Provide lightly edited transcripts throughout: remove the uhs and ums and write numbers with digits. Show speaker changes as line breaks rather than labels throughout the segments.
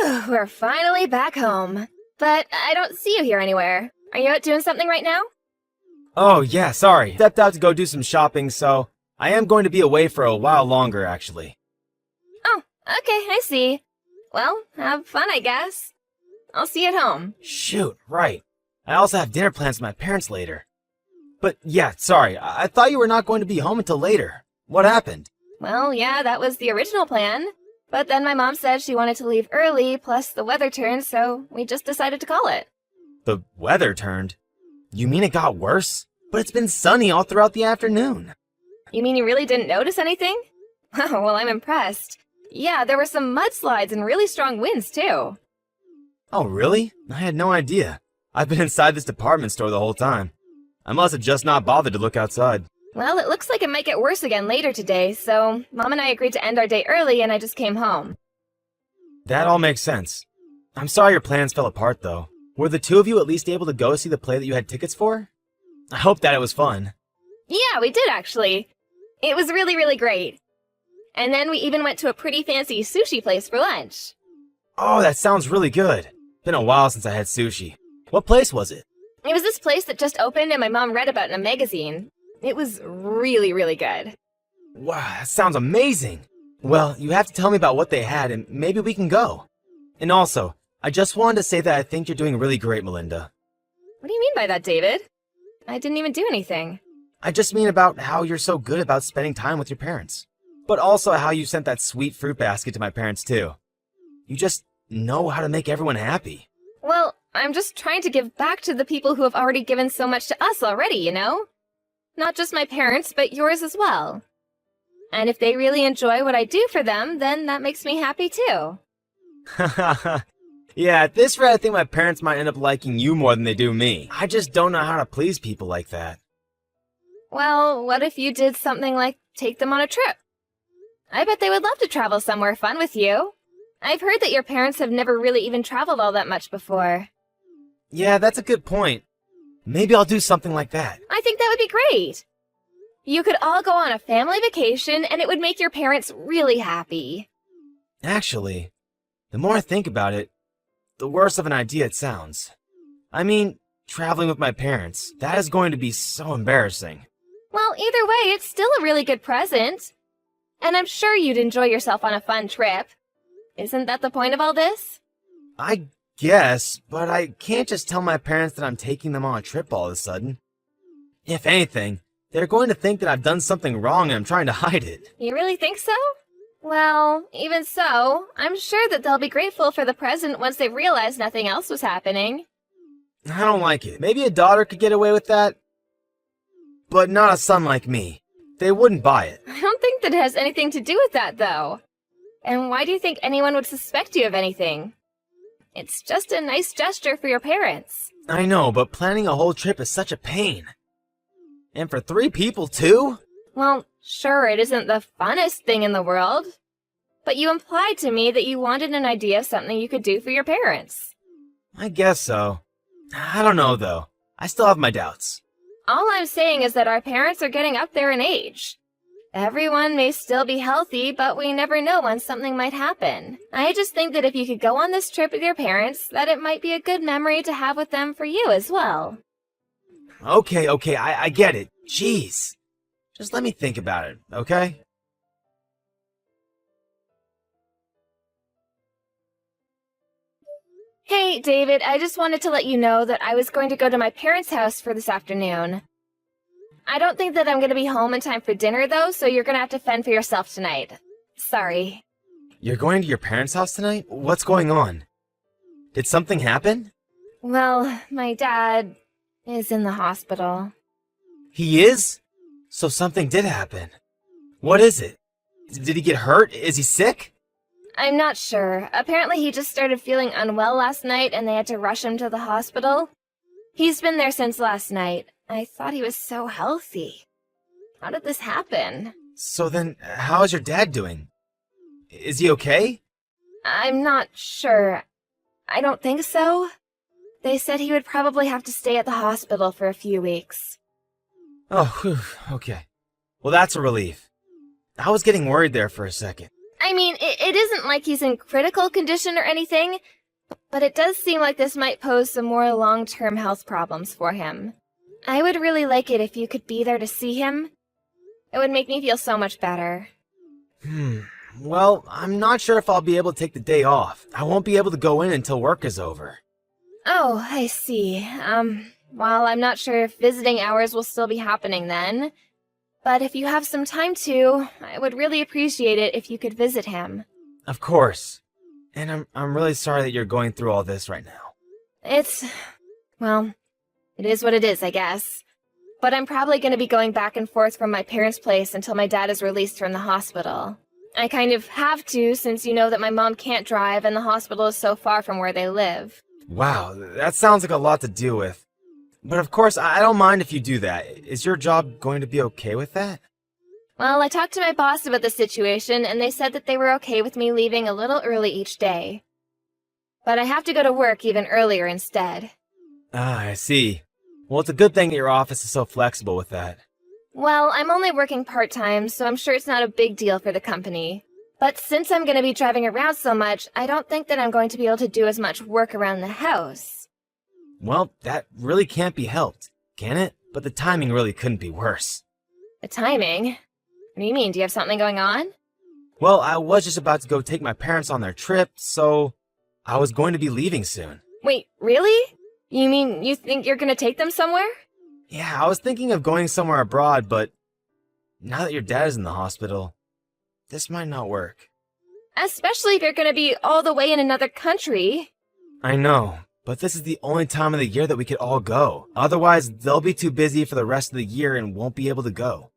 Whew, we're finally back home. But I don't see you here anywhere. Are you out doing something right now?
Oh, yeah, sorry. Stepped out to go do some shopping, so I am going to be away for a while longer, actually.
Oh, okay, I see. Well, have fun, I guess. I'll see you at home.
Shoot, right. I also have dinner plans with my parents later. But yeah, sorry, I thought you were not going to be home until later. What happened?
Well, yeah, that was the original plan. But then my mom said she wanted to leave early, plus the weather turned, so we just decided to call it.
The weather turned? You mean it got worse? But it's been sunny all throughout the afternoon.
You mean you really didn't notice anything? Oh, well, I'm impressed. Yeah, there were some mudslides and really strong winds, too.
Oh, really? I had no idea. I've been inside this department store the whole time. I must have just not bothered to look outside.
Well, it looks like it might get worse again later today, so Mom and I agreed to end our day early and I just came home.
That all makes sense. I'm sorry your plans fell apart, though. Were the two of you at least able to go see the play that you had tickets for? I hope that it was fun.
Yeah, we did actually. It was really, really great. And then we even went to a pretty fancy sushi place for lunch.
Oh, that sounds really good. Been a while since I had sushi. What place was it?
It was this place that just opened and my mom read about in a magazine. It was really, really good.
Wow, that sounds amazing. Well, you have to tell me about what they had and maybe we can go. And also, I just wanted to say that I think you're doing really great, Melinda.
What do you mean by that, David? I didn't even do anything.
I just mean about how you're so good about spending time with your parents. But also how you sent that sweet fruit basket to my parents too. You just know how to make everyone happy.
Well, I'm just trying to give back to the people who have already given so much to us already, you know? Not just my parents, but yours as well. And if they really enjoy what I do for them, then that makes me happy too.
Yeah, at this rate I think my parents might end up liking you more than they do me. I just don't know how to please people like that.
Well, what if you did something like take them on a trip? I bet they would love to travel somewhere fun with you. I've heard that your parents have never really even traveled all that much before.
Yeah, that's a good point. Maybe I'll do something like that.
I think that would be great. You could all go on a family vacation and it would make your parents really happy.
Actually, the more I think about it, the worse of an idea it sounds. I mean, traveling with my parents, that is going to be so embarrassing.
Well, either way, it's still a really good present. And I'm sure you'd enjoy yourself on a fun trip. Isn't that the point of all this?
I guess, but I can't just tell my parents that I'm taking them on a trip all of a sudden. If anything, they're going to think that I've done something wrong and I'm trying to hide it.
You really think so? Well, even so, I'm sure that they'll be grateful for the present once they realize nothing else was happening.
I don't like it. Maybe a daughter could get away with that, but not a son like me. They wouldn't buy it.
I don't think that it has anything to do with that, though. And why do you think anyone would suspect you of anything? It's just a nice gesture for your parents.
I know, but planning a whole trip is such a pain. And for 3 people, too?
Well, sure, it isn't the funnest thing in the world. But you implied to me that you wanted an idea of something you could do for your parents.
I guess so. I don't know, though. I still have my doubts.
All I'm saying is that our parents are getting up there in age. Everyone may still be healthy, but we never know when something might happen. I just think that if you could go on this trip with your parents, that it might be a good memory to have with them for you as well.
Okay, I get it. Jeez. Just let me think about it, okay?
Hey, David, I just wanted to let you know that I was going to go to my parents' house for this afternoon. I don't think that I'm going to be home in time for dinner, though, so you're going to have to fend for yourself tonight. Sorry.
You're going to your parents' house tonight? What's going on? Did something happen?
Well, my dad is in the hospital.
He is? So something did happen. What is it? Did he get hurt? Is he sick?
I'm not sure. Apparently he just started feeling unwell last night and they had to rush him to the hospital. He's been there since last night. I thought he was so healthy. How did this happen?
So then, how is your dad doing? Is he okay?
I'm not sure. I don't think so. They said he would probably have to stay at the hospital for a few weeks.
Oh, whew, okay. Well, that's a relief. I was getting worried there for a second.
I mean, it isn't like he's in critical condition or anything, but it does seem like this might pose some more long-term health problems for him. I would really like it if you could be there to see him. It would make me feel so much better.
Well, I'm not sure if I'll be able to take the day off. I won't be able to go in until work is over.
Oh, I see. Well, I'm not sure if visiting hours will still be happening then. But if you have some time to, I would really appreciate it if you could visit him.
Of course. And I'm really sorry that you're going through all this right now.
Well, it is what it is, I guess. But I'm probably going to be going back and forth from my parents' place until my dad is released from the hospital. I kind of have to, since you know that my mom can't drive and the hospital is so far from where they live.
Wow, that sounds like a lot to deal with. But of course, I don't mind if you do that. Is your job going to be okay with that?
Well, I talked to my boss about the situation, and they said that they were okay with me leaving a little early each day. But I have to go to work even earlier instead.
Ah, I see. Well, it's a good thing that your office is so flexible with that.
Well, I'm only working part-time, so I'm sure it's not a big deal for the company. But since I'm going to be driving around so much, I don't think that I'm going to be able to do as much work around the house.
Well, that really can't be helped, can it? But the timing really couldn't be worse.
The timing? What do you mean? Do you have something going on?
Well, I was just about to go take my parents on their trip, so I was going to be leaving soon.
Wait, really? You mean you think you're going to take them somewhere?
Yeah, I was thinking of going somewhere abroad, but now that your dad is in the hospital, this might not work.
Especially if you're going to be all the way in another country.
I know, but this is the only time of the year that we could all go. Otherwise, they'll be too busy for the rest of the year and won't be able to go.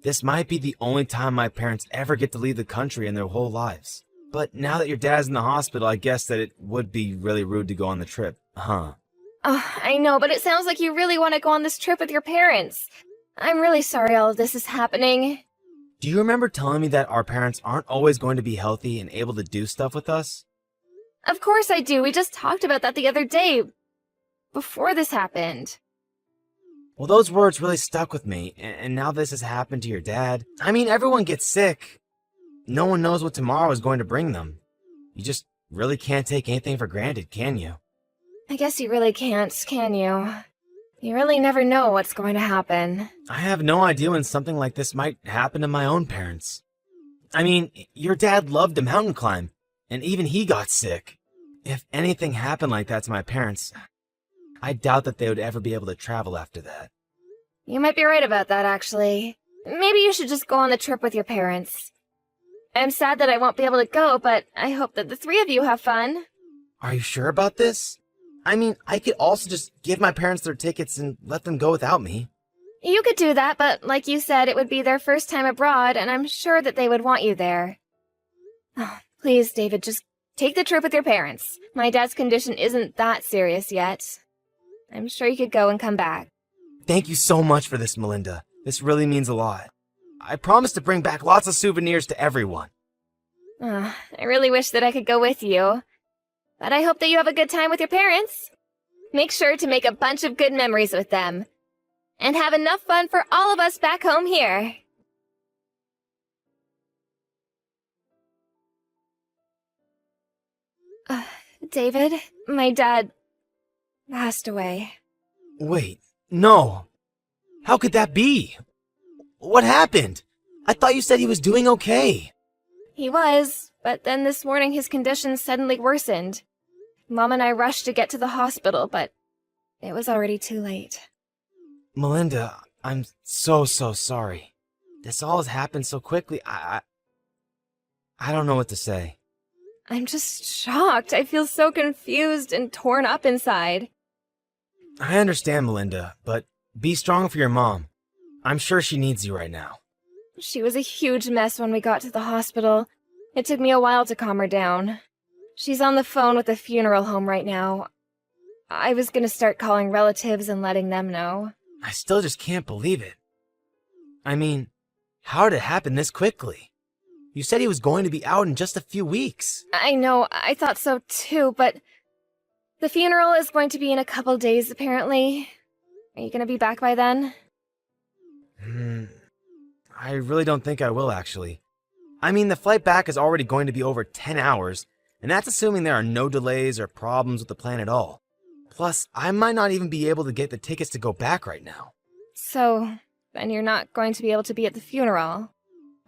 This might be the only time my parents ever get to leave the country in their whole lives. But now that your dad's in the hospital, I guess that it would be really rude to go on the trip, huh?
Oh, I know, but it sounds like you really want to go on this trip with your parents. I'm really sorry all of this is happening.
Do you remember telling me that our parents aren't always going to be healthy and able to do stuff with us?
Of course I do. We just talked about that the other day, before this happened.
Well, those words really stuck with me, and now this has happened to your dad. I mean, everyone gets sick. No one knows what tomorrow is going to bring them. You just really can't take anything for granted, can you?
I guess you really can't, can you? You really never know what's going to happen.
I have no idea when something like this might happen to my own parents. I mean, your dad loved to mountain climb, and even he got sick. If anything happened like that to my parents, I doubt that they would ever be able to travel after that.
You might be right about that, actually. Maybe you should just go on the trip with your parents. I'm sad that I won't be able to go, but I hope that the three of you have fun.
Are you sure about this? I mean, I could also just give my parents their tickets and let them go without me.
You could do that, but like you said, it would be their first time abroad, and I'm sure that they would want you there. Oh, please, David, just take the trip with your parents. My dad's condition isn't that serious yet. I'm sure you could go and come back.
Thank you so much for this, Melinda. This really means a lot. I promise to bring back lots of souvenirs to everyone.
I really wish that I could go with you. But I hope that you have a good time with your parents. Make sure to make a bunch of good memories with them. And have enough fun for all of us back home here. David, my dad passed away.
Wait, no. How could that be? What happened? I thought you said he was doing okay.
He was, but then this morning his condition suddenly worsened. Mom and I rushed to get to the hospital, but it was already too late.
Melinda, I'm so sorry. This all has happened so quickly. I don't know what to say.
I'm just shocked. I feel so confused and torn up inside.
I understand, Melinda, but be strong for your mom. I'm sure she needs you right now.
She was a huge mess when we got to the hospital. It took me a while to calm her down. She's on the phone with the funeral home right now. I was gonna start calling relatives and letting them know.
I still just can't believe it. I mean, how did it happen this quickly? You said he was going to be out in just a few weeks.
I know, I thought so too, but the funeral is going to be in a couple days, apparently. Are you gonna be back by then?
I really don't think I will, actually. I mean, the flight back is already going to be over 10 hours, and that's assuming there are no delays or problems with the plan at all. Plus, I might not even be able to get the tickets to go back right now.
So, then you're not going to be able to be at the funeral.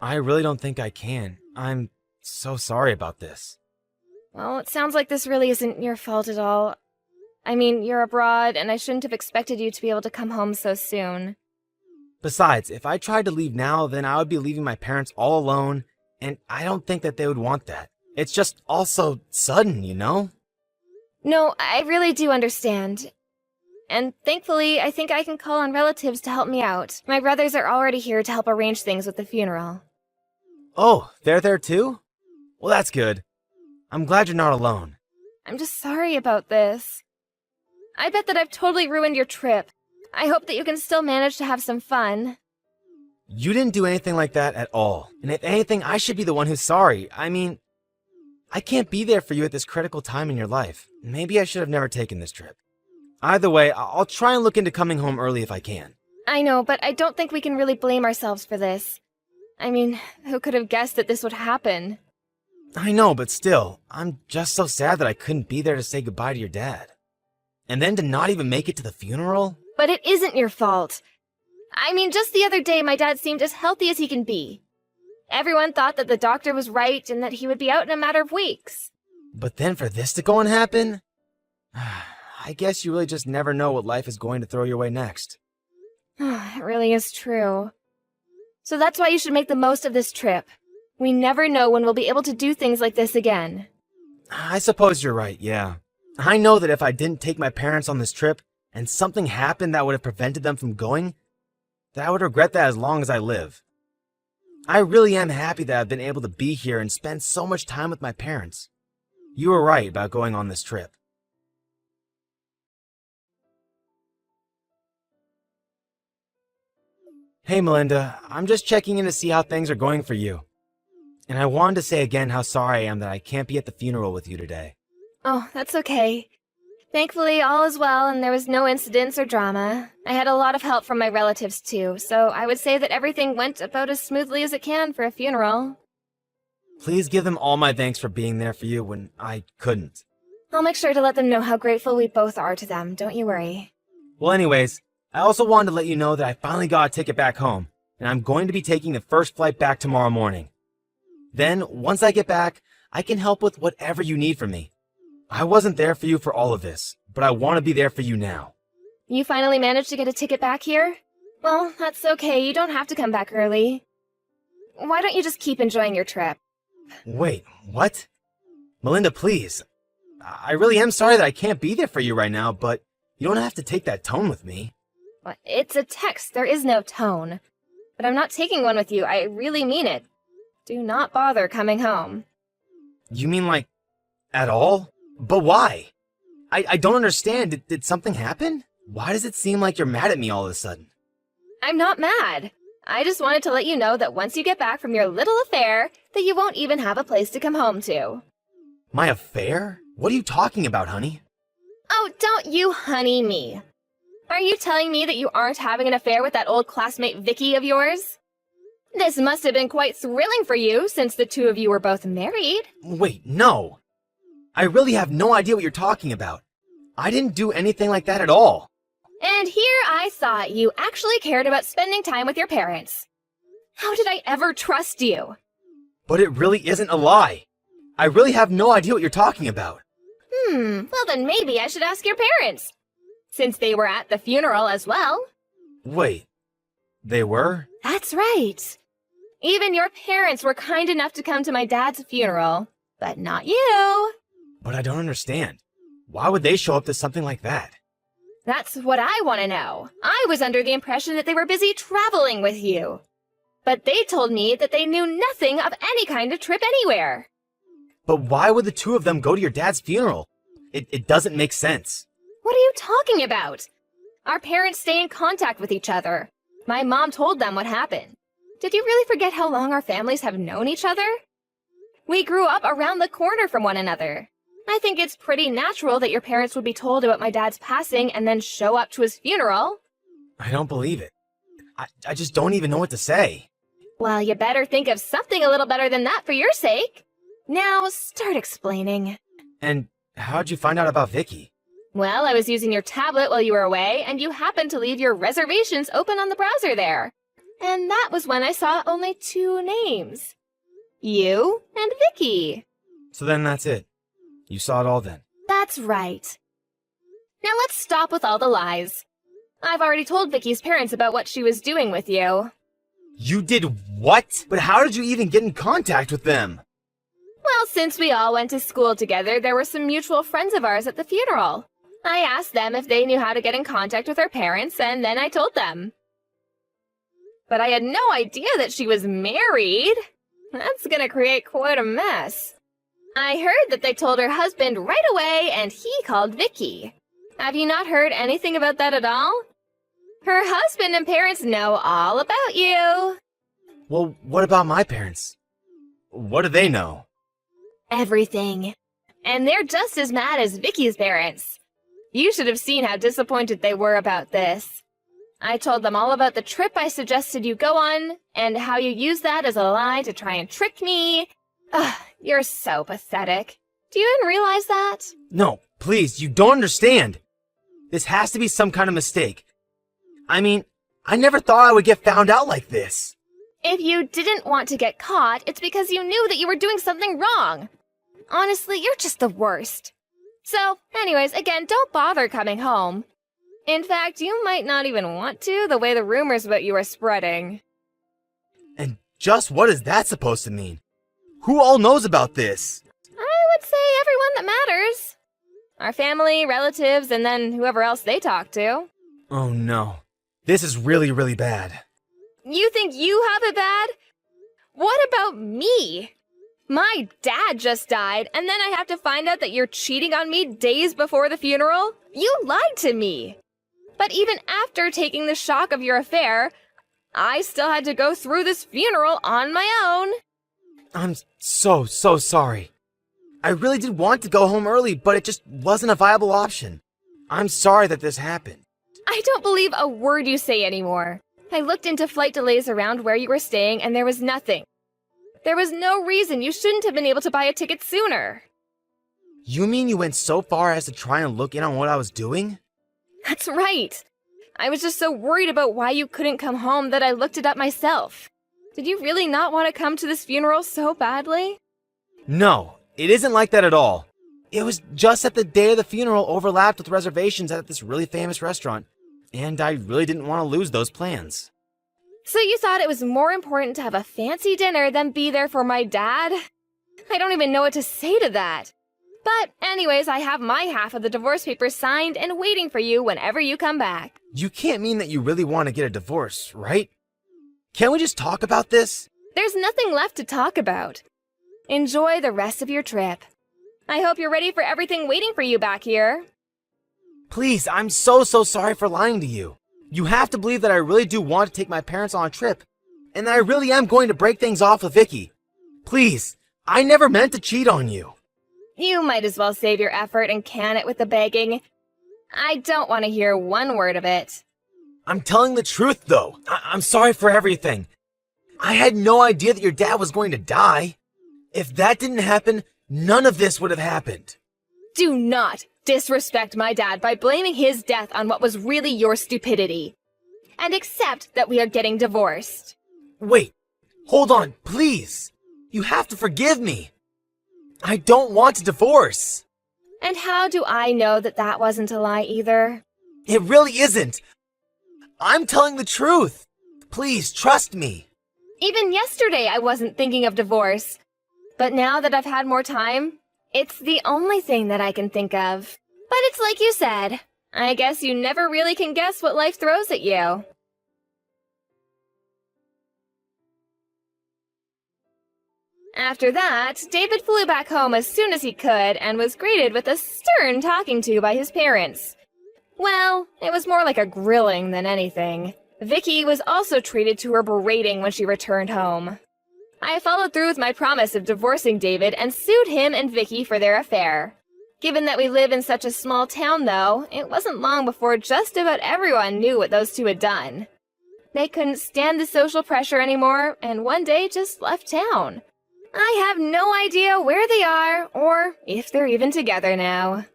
I really don't think I can. I'm so sorry about this.
Well, it sounds like this really isn't your fault at all. I mean, you're abroad, and I shouldn't have expected you to be able to come home so soon.
Besides, if I tried to leave now, then I would be leaving my parents all alone, and I don't think that they would want that. It's just all so sudden, you know?
No, I really do understand. And thankfully, I think I can call on relatives to help me out. My brothers are already here to help arrange things with the funeral.
Oh, they're there too? Well, that's good. I'm glad you're not alone.
I'm just sorry about this. I bet that I've totally ruined your trip. I hope that you can still manage to have some fun.
You didn't do anything like that at all. And if anything, I should be the one who's sorry. I mean, I can't be there for you at this critical time in your life. Maybe I should have never taken this trip. Either way, I'll try and look into coming home early if I can.
I know, but I don't think we can really blame ourselves for this. I mean, who could have guessed that this would happen?
I know, but still, I'm just so sad that I couldn't be there to say goodbye to your dad. And then to not even make it to the funeral?
But it isn't your fault. I mean, just the other day, my dad seemed as healthy as he can be. Everyone thought that the doctor was right and that he would be out in a matter of weeks.
But then for this to go and happen? I guess you really just never know what life is going to throw your way next.
It really is true. So that's why you should make the most of this trip. We never know when we'll be able to do things like this again.
I suppose you're right, yeah. I know that if I didn't take my parents on this trip, and something happened that would have prevented them from going, that I would regret that as long as I live. I really am happy that I've been able to be here and spend so much time with my parents. You were right about going on this trip. Hey Melinda, I'm just checking in to see how things are going for you. And I wanted to say again how sorry I am that I can't be at the funeral with you today.
Oh, that's okay. Thankfully, all is well and there was no incidents or drama. I had a lot of help from my relatives too, so I would say that everything went about as smoothly as it can for a funeral.
Please give them all my thanks for being there for you when I couldn't.
I'll make sure to let them know how grateful we both are to them, don't you worry.
Well anyways, I also wanted to let you know that I finally got a ticket back home, and I'm going to be taking the first flight back tomorrow morning. Then, once I get back, I can help with whatever you need from me. I wasn't there for you for all of this, but I want to be there for you now.
You finally managed to get a ticket back here? Well, that's okay, you don't have to come back early. Why don't you just keep enjoying your trip?
Wait, what? Melinda, please. I really am sorry that I can't be there for you right now, but you don't have to take that tone with me.
Well, it's a text, there is no tone. But I'm not taking one with you, I really mean it. Do not bother coming home.
You mean like, at all? But why? I don't understand. Did something happen? Why does it seem like you're mad at me all of a sudden?
I'm not mad. I just wanted to let you know that once you get back from your little affair, that you won't even have a place to come home to.
My affair? What are you talking about, honey?
Oh, don't you honey me. Are you telling me that you aren't having an affair with that old classmate Vicky of yours? This must have been quite thrilling for you, since the two of you were both married.
Wait, no. I really have no idea what you're talking about. I didn't do anything like that at all.
And here I thought you actually cared about spending time with your parents. How did I ever trust you?
But it really isn't a lie. I really have no idea what you're talking about.
Well then maybe I should ask your parents, since they were at the funeral as well.
Wait, they were?
That's right. Even your parents were kind enough to come to my dad's funeral, but not you.
But I don't understand. Why would they show up to something like that?
That's what I want to know. I was under the impression that they were busy traveling with you. But they told me that they knew nothing of any kind of trip anywhere.
But why would the two of them go to your dad's funeral? It doesn't make sense.
What are you talking about? Our parents stay in contact with each other. My mom told them what happened. Did you really forget how long our families have known each other? We grew up around the corner from one another. I think it's pretty natural that your parents would be told about my dad's passing and then show up to his funeral.
I don't believe it. I just don't even know what to say.
Well, you better think of something a little better than that for your sake. Now, start explaining.
And how'd you find out about Vicky?
Well, I was using your tablet while you were away, and you happened to leave your reservations open on the browser there. And that was when I saw only 2 names. You and Vicky.
So then that's it. You saw it all then.
That's right. Now let's stop with all the lies. I've already told Vicky's parents about what she was doing with you.
You did what? But how did you even get in contact with them?
Well, since we all went to school together, there were some mutual friends of ours at the funeral. I asked them if they knew how to get in contact with her parents, and then I told them. But I had no idea that she was married. That's gonna create quite a mess. I heard that they told her husband right away, and he called Vicky. Have you not heard anything about that at all? Her husband and parents know all about you.
Well, what about my parents? What do they know?
Everything. And they're just as mad as Vicky's parents. You should have seen how disappointed they were about this. I told them all about the trip I suggested you go on, and how you used that as a lie to try and trick me. Ugh, you're so pathetic. Do you even realize that?
No, please, you don't understand. This has to be some kind of mistake. I mean, I never thought I would get found out like this.
If you didn't want to get caught, it's because you knew that you were doing something wrong. Honestly, you're just the worst. So, anyways, again, don't bother coming home. In fact, you might not even want to, the way the rumors about you are spreading.
And just what is that supposed to mean? Who all knows about this?
I would say everyone that matters. Our family, relatives, and then whoever else they talk to.
Oh no. This is really, really bad.
You think you have it bad? What about me? My dad just died, and then I have to find out that you're cheating on me days before the funeral? You lied to me. But even after taking the shock of your affair, I still had to go through this funeral on my own.
I'm so sorry. I really did want to go home early, but it just wasn't a viable option. I'm sorry that this happened.
I don't believe a word you say anymore. I looked into flight delays around where you were staying, and there was nothing. There was no reason you shouldn't have been able to buy a ticket sooner.
You mean you went so far as to try and look in on what I was doing?
That's right. I was just so worried about why you couldn't come home that I looked it up myself. Did you really not want to come to this funeral so badly?
No, it isn't like that at all. It was just that the day of the funeral overlapped with reservations at this really famous restaurant, and I really didn't want to lose those plans.
So you thought it was more important to have a fancy dinner than be there for my dad? I don't even know what to say to that. But anyways, I have my half of the divorce papers signed and waiting for you whenever you come back.
You can't mean that you really want to get a divorce, right? Can't we just talk about this?
There's nothing left to talk about. Enjoy the rest of your trip. I hope you're ready for everything waiting for you back here.
Please, I'm so sorry for lying to you. You have to believe that I really do want to take my parents on a trip, and that I really am going to break things off with Vicky. Please, I never meant to cheat on you.
You might as well save your effort and can it with the begging. I don't want to hear one word of it.
I'm telling the truth, though. I'm sorry for everything. I had no idea that your dad was going to die. If that didn't happen, none of this would have happened.
Do not disrespect my dad by blaming his death on what was really your stupidity. And accept that we are getting divorced.
Wait, hold on, please. You have to forgive me. I don't want a divorce.
And how do I know that that wasn't a lie either?
It really isn't. I'm telling the truth. Please, trust me.
Even yesterday I wasn't thinking of divorce. But now that I've had more time, it's the only thing that I can think of. But it's like you said. I guess you never really can guess what life throws at you. After that, David flew back home as soon as he could and was greeted with a stern talking to by his parents. Well, it was more like a grilling than anything. Vicky was also treated to her berating when she returned home. I followed through with my promise of divorcing David and sued him and Vicky for their affair. Given that we live in such a small town, though, it wasn't long before just about everyone knew what those two had done. They couldn't stand the social pressure anymore and one day just left town. I have no idea where they are or if they're even together now.